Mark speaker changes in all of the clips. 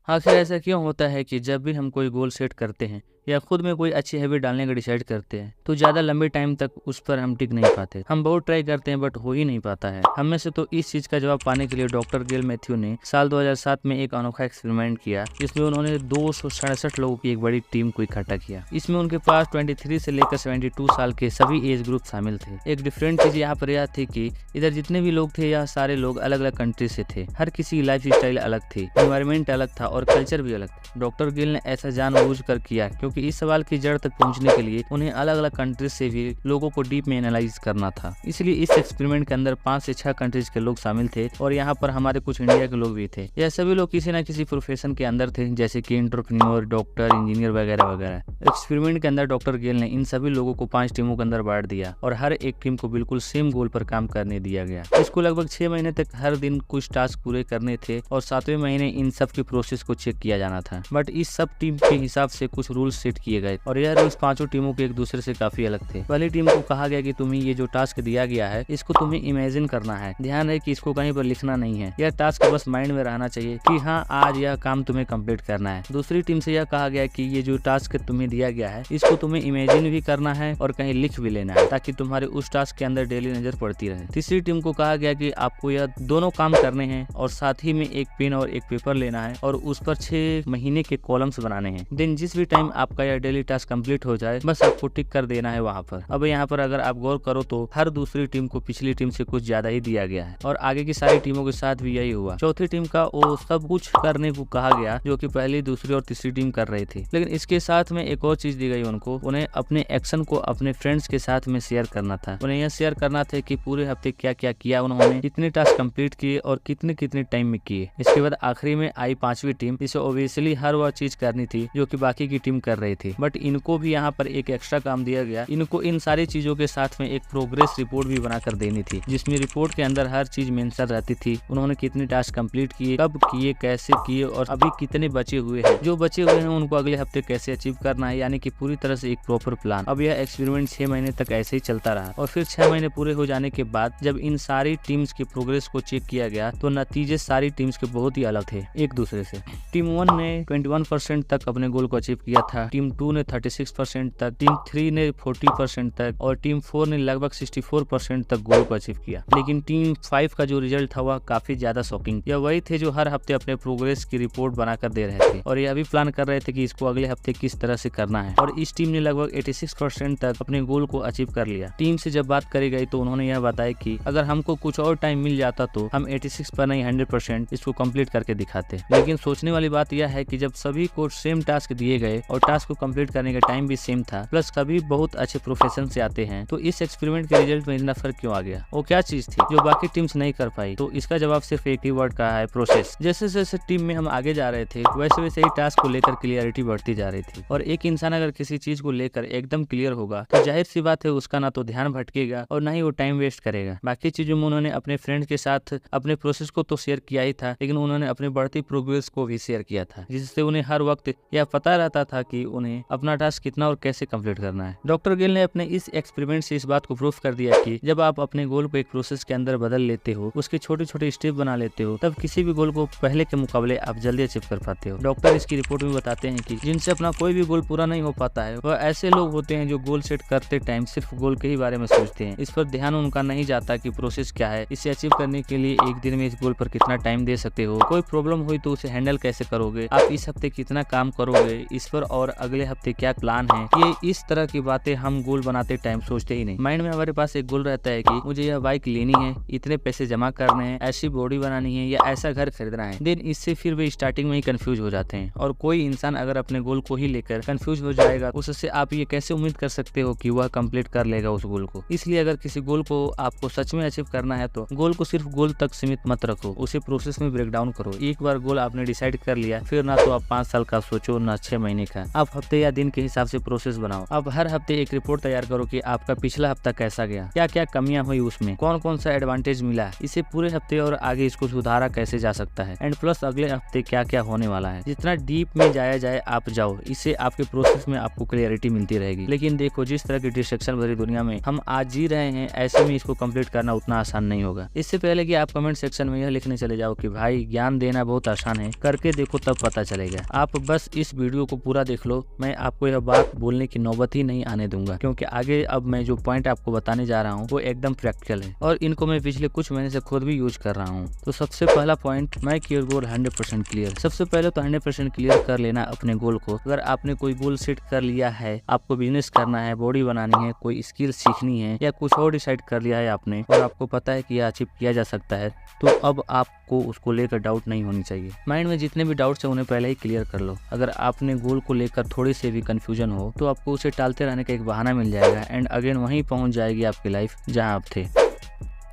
Speaker 1: आखिर ऐसा क्यों होता है कि जब भी हम कोई गोल सेट करते हैं या खुद में कोई अच्छी हैबिट डालने का डिसाइड करते हैं तो ज़्यादा लंबे टाइम तक उस पर हम टिक नहीं पाते। हम बहुत ट्राई करते हैं बट हो ही नहीं पाता है। हम में से तो इस चीज़ का जवाब पाने के लिए डॉक्टर गेल मैथ्यू ने साल 2007 में एक अनोखा एक्सपेरिमेंट किया, जिसमें उन्होंने 267 लोगों की एक बड़ी टीम को इकट्ठा किया। इसमें उनके पास 23 से लेकर 72 साल के सभी एज ग्रुप शामिल थे। एक डिफरेंट चीज़ यहाँ पर यह थी कि इधर जितने भी लोग थे, यह सारे लोग अलग अलग कंट्री से थे। हर किसी की लाइफ स्टाइल अलग थी, एनवायरमेंट अलग था और कल्चर भी अलग था। डॉक्टर गिल ने ऐसा जानबूझकर किया क्योंकि इस सवाल की जड़ तक पहुंचने के लिए उन्हें अलग अलग कंट्रीज से भी लोगों को डीप में एनालाइज करना था। इसलिए इस एक्सपेरिमेंट के अंदर 5 से 6 कंट्रीज के लोग शामिल थे और यहाँ पर हमारे कुछ इंडिया के लोग भी थे। यह सभी लोग किसी न किसी प्रोफेशन के अंदर थे, जैसे कि एंटरप्रेन्योर, डॉक्टर, इंजीनियर वगैरह वगैरह। एक्सपेरिमेंट के अंदर डॉक्टर गेल ने इन सभी लोगों को 5 टीमों के अंदर बांट दिया और हर एक टीम को बिल्कुल सेम गोल पर काम करने दिया गया। इसको लगभग 6 महीने तक हर दिन कुछ टास्क पूरे करने थे और 7वें महीने इन सब की प्रोसेस को चेक किया जाना था। बट इस सब टीम के हिसाब से कुछ रूल्स सेट किए गए और यह रूल्स पांचों टीमों के एक दूसरे से काफी अलग थे। पहली टीम को कहा गया कि तुम्हें ये जो टास्क दिया गया है इसको तुम्हें इमेजिन करना है। ध्यान है कि इसको कहीं पर लिखना नहीं है, यह टास्क बस माइंड में रहना चाहिए कि हाँ आज यह काम तुम्हें कंप्लीट करना है। दूसरी टीम से यह कहा गया कि ये जो टास्क तुम्हें दिया गया है इसको तुम्हें इमेजिन भी करना है और कहीं लिख भी लेना है ताकि तुम्हारे उस टास्क के अंदर डेली नजर पड़ती रहे। तीसरी टीम को कहा गया कि आपको यह दोनों काम करने हैं और साथ ही में एक पेन और एक पेपर लेना है और उस पर 6 महीने के कॉलम्स बनाने हैं। देन जिस भी टाइम आपका यह डेली टास्क कंप्लीट हो जाए बस आपको टिक कर देना है वहाँ पर। अब यहाँ पर अगर आप गौर करो तो हर दूसरी टीम को पिछली टीम से कुछ ज्यादा ही दिया गया है और आगे की सारी टीमों के साथ भी यही हुआ। चौथी टीम का वो सब कुछ करने को कहा गया जो कि पहली, दूसरी और तीसरी टीम कर रही थी, लेकिन इसके साथ में एक और चीज दी गई उनको। उन्हें अपने एक्शन को अपने फ्रेंड्स के साथ में शेयर करना था। उन्हें यह शेयर करना था कि पूरे हफ्ते क्या क्या किया उन्होंने, कितने टास्क कंप्लीट किए और कितने कितने टाइम में किए। इसके बाद आखिरी में आई 5वीं टीम, जिसे ओबियसली हर वह चीज करनी थी जो कि बाकी की टीम कर रही थी, बट इनको भी यहाँ पर एक एक्स्ट्रा काम दिया गया। इनको इन सारी चीजों के साथ में एक प्रोग्रेस रिपोर्ट भी बनाकर देनी थी, जिसमें रिपोर्ट के अंदर हर चीज मेंशन रहती थी। उन्होंने कितने टास्क कंप्लीट किए, कब किए, कैसे किए और अभी कितने बचे हुए हैं। जो बचे हुए हैं उनको अगले हफ्ते कैसे अचीव करना है, यानी कि पूरी तरह से एक प्रॉपर प्लान। अब यह एक्सपेरिमेंट 6 महीने तक ऐसे ही चलता रहा और फिर 6 महीने पूरे हो जाने के बाद जब इन सारी टीम्स के प्रोग्रेस को चेक किया गया तो नतीजे सारी टीम्स के बहुत ही अलग थे एक दूसरे से। टीम 1 ने 21% तक अपने गोल को अचीव किया था, टीम 2 ने 36% तक, टीम 3 ने 40% तक और टीम 4 ने लगभग 64% तक गोल को अचीव किया। लेकिन टीम 5 का जो रिजल्ट था वह काफी ज्यादा शॉकिंग। यह वही थे जो हर हफ्ते अपने प्रोग्रेस की रिपोर्ट बनाकर दे रहे थे और यह भी प्लान कर रहे थे कि इसको अगले हफ्ते किस तरह से करना है और इस टीम ने लगभग 86% तक अपने गोल को अचीव कर लिया। टीम से जब बात करी गई तो उन्होंने यह बताया कि अगर हमको कुछ और टाइम मिल जाता तो हम 86 पर नहीं 100% इसको कंप्लीट करके दिखाते। लेकिन सोचने वाली बात यह है कि जब सभी को सेम टास्क दिए गए और टास्क को कंप्लीट करने का टाइम भी सेम था, प्लस सभी बहुत अच्छे प्रोफेशन से आते हैं, तो इस एक्सपेरिमेंट के रिजल्ट में इतना फर्क क्यों आ गया? वो क्या चीज थी जो बाकी टीम्स नहीं कर पाई? तो इसका जवाब सिर्फ एक ही वर्ड का है, प्रोसेस। जैसे जैसे टीम में हम आगे जा रहे थे वैसे वैसे ही टास्क को लेकर क्लियरिटी बढ़ती जा रही थी और एक इंसान अगर किसी चीज को लेकर एकदम क्लियर होगा तो जाहिर सी बात है उसका ना तो ध्यान भटकेगा और ना ही वो टाइम वेस्ट करेगा। बाकी चीजों में उन्होंने अपने फ्रेंड के साथ अपने प्रोसेस को तो शेयर किया ही था, लेकिन उन्होंने अपनी बढ़ती प्रोग्रेस को भी शेयर किया था, जिससे उन्हें हर वक्त यह पता रहता था कि उन्हें अपना टास्क कितना और कैसे कंप्लीट करना है। डॉक्टर गिल ने अपने इस एक्सपेरिमेंट से इस बात को प्रूफ कर दिया कि जब आप अपने गोल को एक प्रोसेस के अंदर बदल लेते हो, उसके छोटे छोटे स्टेप बना लेते हो, तब किसी भी गोल को पहले के मुकाबले आप जल्दी अचीव कर पाते हो। डॉक्टर इसकी रिपोर्ट में बताते हैं कि जिनसे अपना कोई भी गोल पूरा नहीं हो पाता है वह ऐसे लोग होते हैं जो गोल सेट करते टाइम सिर्फ गोल के ही बारे में सोचते हैं। इस पर ध्यान उनका नहीं जाता कि प्रोसेस क्या है, इसे अचीव करने के लिए एक दिन में इस गोल पर कितना टाइम दे सकते हो, कोई प्रॉब्लम हुई तो उसे हैंडल कैसे करोगे, आप इस हफ्ते कितना काम करोगे इस पर और अगले हफ्ते क्या प्लान है। ये इस तरह की बातें हम गोल बनाते टाइम सोचते ही नहीं। माइंड में हमारे पास एक गोल रहता है कि मुझे यह बाइक लेनी है, इतने पैसे जमा करने हैं, ऐसी बॉडी बनानी है या ऐसा घर खरीदना है। देन इससे फिर भी स्टार्टिंग में ही कंफ्यूज हो जाते हैं और कोई इंसान अगर अपने गोल को ही लेकर कंफ्यूज हो जाएगा उससे आप ये कैसे उम्मीद कर सकते हो कि वह कंप्लीट कर लेगा उस गोल को। इसलिए अगर किसी गोल को आपको सच में अचीव करना है तो गोल को सिर्फ गोल तक सीमित मत रखो, उसे प्रोसेस में ब्रेक डाउन करो। एक बार गोल आपने डिसाइड कर लिया फिर ना तो आप 5 साल का सोचो ना 6 महीने का, आप आप हफ्ते या दिन के हिसाब से प्रोसेस बनाओ। अब हर हफ्ते एक रिपोर्ट तैयार करो कि आपका पिछला हफ्ता कैसा गया, क्या क्या कमियां हुई उसमें, कौन कौन सा एडवांटेज मिला, इसे पूरे हफ्ते और आगे इसको सुधारा कैसे जा सकता है, एंड प्लस अगले हफ्ते क्या क्या होने वाला है। जितना डीप में जाया जाए आप जाओ, इससे आपके प्रोसेस में आपको क्लियरिटी मिलती रहेगी। लेकिन देखो, जिस तरह की डिस्ट्रक्शन भरी दुनिया में हम आज जी रहे हैं, ऐसे में इसको कंप्लीट करना उतना आसान नहीं होगा। इससे पहले कि आप कमेंट सेक्शन में यह लिखने चले जाओ कि भाई ज्ञान देना बहुत आसान है, करके देखो तब पता चलेगा। आप बस इस वीडियो को पूरा देख लो, मैं आपको यह बात बोलने की नौबत ही नहीं आने दूंगा, क्योंकि आगे अब मैं जो पॉइंट आपको बताने जा रहा हूँ वो एकदम प्रैक्टिकल है और इनको मैं पिछले कुछ महीने से खुद भी यूज कर रहा हूँ। तो सबसे पहला point, make your goal 100% clear. सबसे पहले तो 100% क्लियर कर लेना अपने गोल को। अगर आपने कोई गोल सेट कर लिया है, आपको बिजनेस करना है, बॉडी बनानी है, कोई स्किल सीखनी है या कुछ और डिसाइड कर लिया है आपने और आपको पता है कि यह अचीव किया जा सकता है, तो अब आपको उसको लेकर डाउट नहीं होनी चाहिए। माइंड में जितने भी डाउट्स हैं उन्हें पहले ही क्लियर कर लो। अगर आपने गोल को लेकर थोड़ी से भी कंफ्यूजन हो तो आपको उसे टालते रहने का एक बहाना मिल जाएगा एंड अगेन वहीं पहुंच जाएगी आपकी लाइफ जहां आप थे।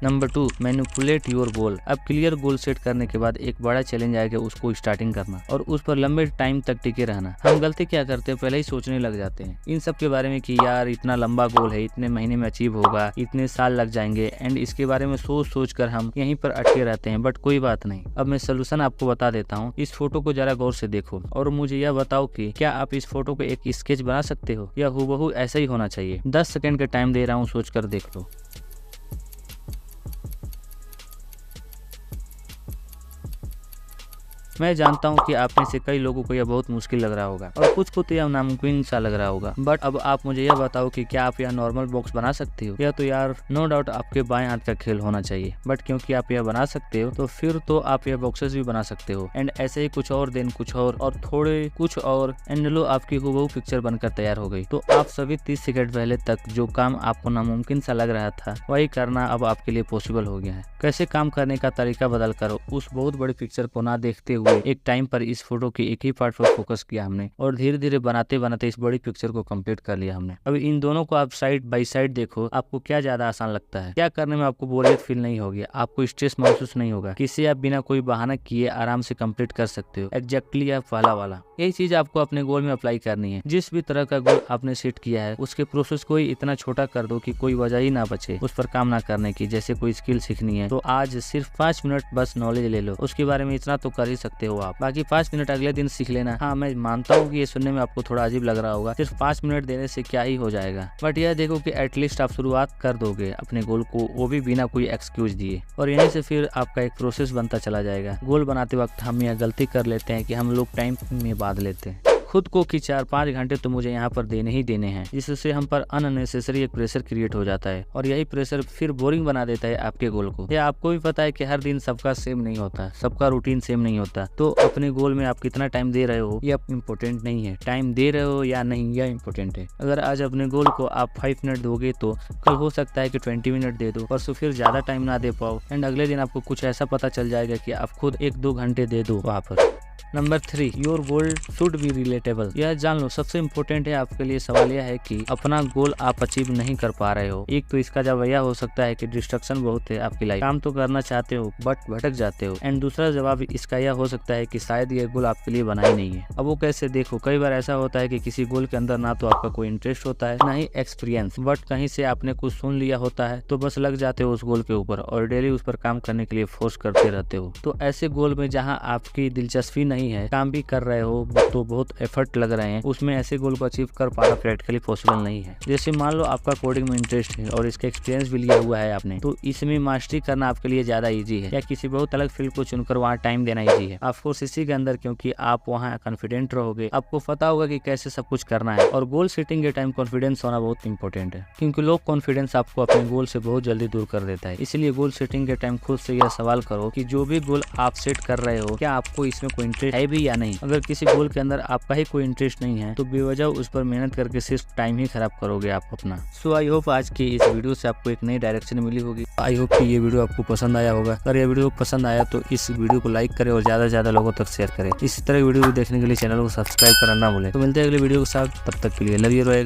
Speaker 1: Number 2, manipulate your goal. अब क्लियर गोल सेट करने के बाद एक बड़ा चैलेंज आएगा उसको स्टार्टिंग करना और उस पर लंबे टाइम तक टिके रहना। हम गलती क्या करते हैं, पहले ही सोचने लग जाते हैं इन सब के बारे में कि यार इतना लंबा गोल है, इतने महीने में अचीव होगा, इतने साल लग जाएंगे, एंड इसके बारे में सोच कर हम यहीं पर अटके रहते हैं। बट कोई बात नहीं, अब मैं सोल्यूशन आपको बता देता हूँ। इस फोटो को जरा गौर से देखो और मुझे यह बताओ कि क्या आप इस फोटो को एक स्केच बना सकते हो या हूबहू ऐसा ही होना चाहिए। 10 सेकंड का टाइम दे रहा हूँ, सोच कर देख लो। मैं जानता हूँ कि आप में से कई लोगों को यह बहुत मुश्किल लग रहा होगा और कुछ को तो यह नामुमकिन सा लग रहा होगा। बट अब आप मुझे यह बताओ कि क्या आप यह नॉर्मल बॉक्स बना सकते हो? यह तो यार नो डाउट आपके बाएं हाथ का खेल होना चाहिए, बट क्योंकि आप यह बना सकते हो तो फिर तो आप यह बॉक्सेस भी बना सकते हो एंड ऐसे ही कुछ और दिन कुछ और थोड़े कुछ और, एंड लो आपकी हूबहू पिक्चर बनकर तैयार हो गई। तो आप सभी 30 सेकंड पहले तक जो काम आपको नामुमकिन सा लग रहा था वही करना अब आपके लिए पॉसिबल हो गया है। कैसे काम करने का तरीका बदल कर उस बहुत बड़ी पिक्चर को ना देखते हुए एक टाइम पर इस फोटो के एक ही पार्ट पर फोकस किया हमने और धीरे धीरे बनाते बनाते इस बड़ी पिक्चर को कंप्लीट कर लिया हमने। अब इन दोनों को आप साइड बाय साइड देखो, आपको क्या ज्यादा आसान लगता है? क्या करने में आपको बोरियत फील नहीं होगी, आपको स्ट्रेस महसूस नहीं होगा, किसी आप बिना कोई बहाना किए आराम से कंप्लीट कर सकते हो। एग्जैक्टली आप पहला वाला यही चीज आपको अपने गोल में अप्लाई करनी है। जिस भी तरह का गोल आपने सेट किया है उसके प्रोसेस को ही इतना छोटा कर दो कि कोई वजह ही ना बचे उस पर काम ना करने की। जैसे कोई स्किल सीखनी है तो आज सिर्फ 5 मिनट बस नॉलेज ले लो, उसके बारे में इतना तो कर ही सकते हो आप। बाकी 5 मिनट अगले दिन सीख लेना। हाँ, मैं मानता हूँ कि ये सुनने में आपको थोड़ा अजीब लग रहा होगा, सिर्फ 5 मिनट देने से क्या ही हो जाएगा, बट यह देखो कि एटलीस्ट आप शुरुआत कर दोगे अपने गोल को, वो भी बिना कोई एक्सक्यूज दिए। और यहीं से फिर आपका एक प्रोसेस बनता चला जाएगा। गोल बनाते वक्त हम यह गलती कर लेते हैं कि हम लोग टाइम में बांध लेते हैं खुद को कि 4-5 घंटे तो मुझे यहाँ पर देने ही देने हैं, जिससे हम पर अननेसेसरी एक प्रेशर क्रिएट हो जाता है और यही प्रेशर फिर बोरिंग बना देता है आपके गोल को। यह आपको भी पता है कि हर दिन सबका सेम नहीं होता, सबका रूटीन सेम नहीं होता। तो अपने गोल में आप कितना टाइम दे रहे हो यह इम्पोर्टेंट नहीं है, टाइम दे रहे हो या नहीं यह इम्पोर्टेंट है। अगर आज अपने गोल को आप 5 मिनट दोगे तो कल हो सकता है कि 20 मिनट दे दो, परसों फिर ज्यादा टाइम ना दे पाओ एंड अगले दिन आपको कुछ ऐसा पता चल जाएगा कि आप खुद 1-2 घंटे दे दो वहाँ पर। Number 3, your goal should be relatable. यह जान लो सबसे इम्पोर्टेंट है आपके लिए सवाल यह है कि अपना गोल आप अचीव नहीं कर पा रहे हो। एक तो इसका जवाब यह हो सकता है कि डिस्ट्रक्शन बहुत है आपकी लाइफ, काम तो करना चाहते हो बट भटक जाते हो, एंड दूसरा जवाब इसका यह हो सकता है कि शायद ये गोल आपके लिए बना ही नहीं है। अब वो कैसे? देखो, कई बार ऐसा होता है कि किसी गोल के अंदर ना तो आपका कोई इंटरेस्ट होता है ना ही एक्सपीरियंस, बट कहीं से आपने कुछ सुन लिया होता है तो बस लग जाते हो उस गोल के ऊपर और डेली उस पर काम करने के लिए फोर्स करते रहते हो। तो ऐसे गोल में जहाँ आपकी दिलचस्पी नहीं है, काम भी कर रहे हो तो बहुत एफर्ट लग रहे हैं, उसमें ऐसे गोल को अचीव कर पाना प्रैक्टिकली पॉसिबल नहीं है। जैसे मान लो आपका कोडिंग में इंटरेस्ट है और इसका एक्सपीरियंस भी लिया हुआ है आपने, तो इसमें मास्टरी करना आपके लिए ज्यादा इजी है या किसी बहुत अलग फील्ड को चुनकर वहाँ टाइम देना इजी है ऑफकोर्स इसी के अंदर, क्योंकि आप वहाँ कॉन्फिडेंट रहोगे, आपको पता होगा कि कैसे सब कुछ करना है। और गोल सेटिंग के टाइम कॉन्फिडेंस होना बहुत इंपॉर्टेंट है, क्योंकि लो कॉन्फिडेंस आपको अपने गोल से बहुत जल्दी दूर कर देता है। इसलिए गोल सेटिंग के टाइम खुद से यह सवाल करो कि जो भी गोल आप सेट कर रहे हो क्या आपको इसमें कोई इंटरेस्ट है भी या नहीं। अगर किसी गोल के अंदर आपका ही कोई इंटरेस्ट नहीं है तो बेवजह उस पर मेहनत करके सिर्फ टाइम ही खराब करोगे आप अपना। सो आई होप आज की इस वीडियो से आपको एक नई डायरेक्शन मिली होगी। आई होप कि ये वीडियो आपको पसंद आया होगा। अगर ये वीडियो पसंद आया तो इस वीडियो को लाइक करें और ज्यादा से ज्यादा लोगों तक शेयर करें। इसी तरह वीडियो देखने के लिए चैनल को सब्सक्राइब करना ना भूलें। तो मिलते हैं अगले वीडियो के साथ, तब तक के लिए लव यू रहेगा।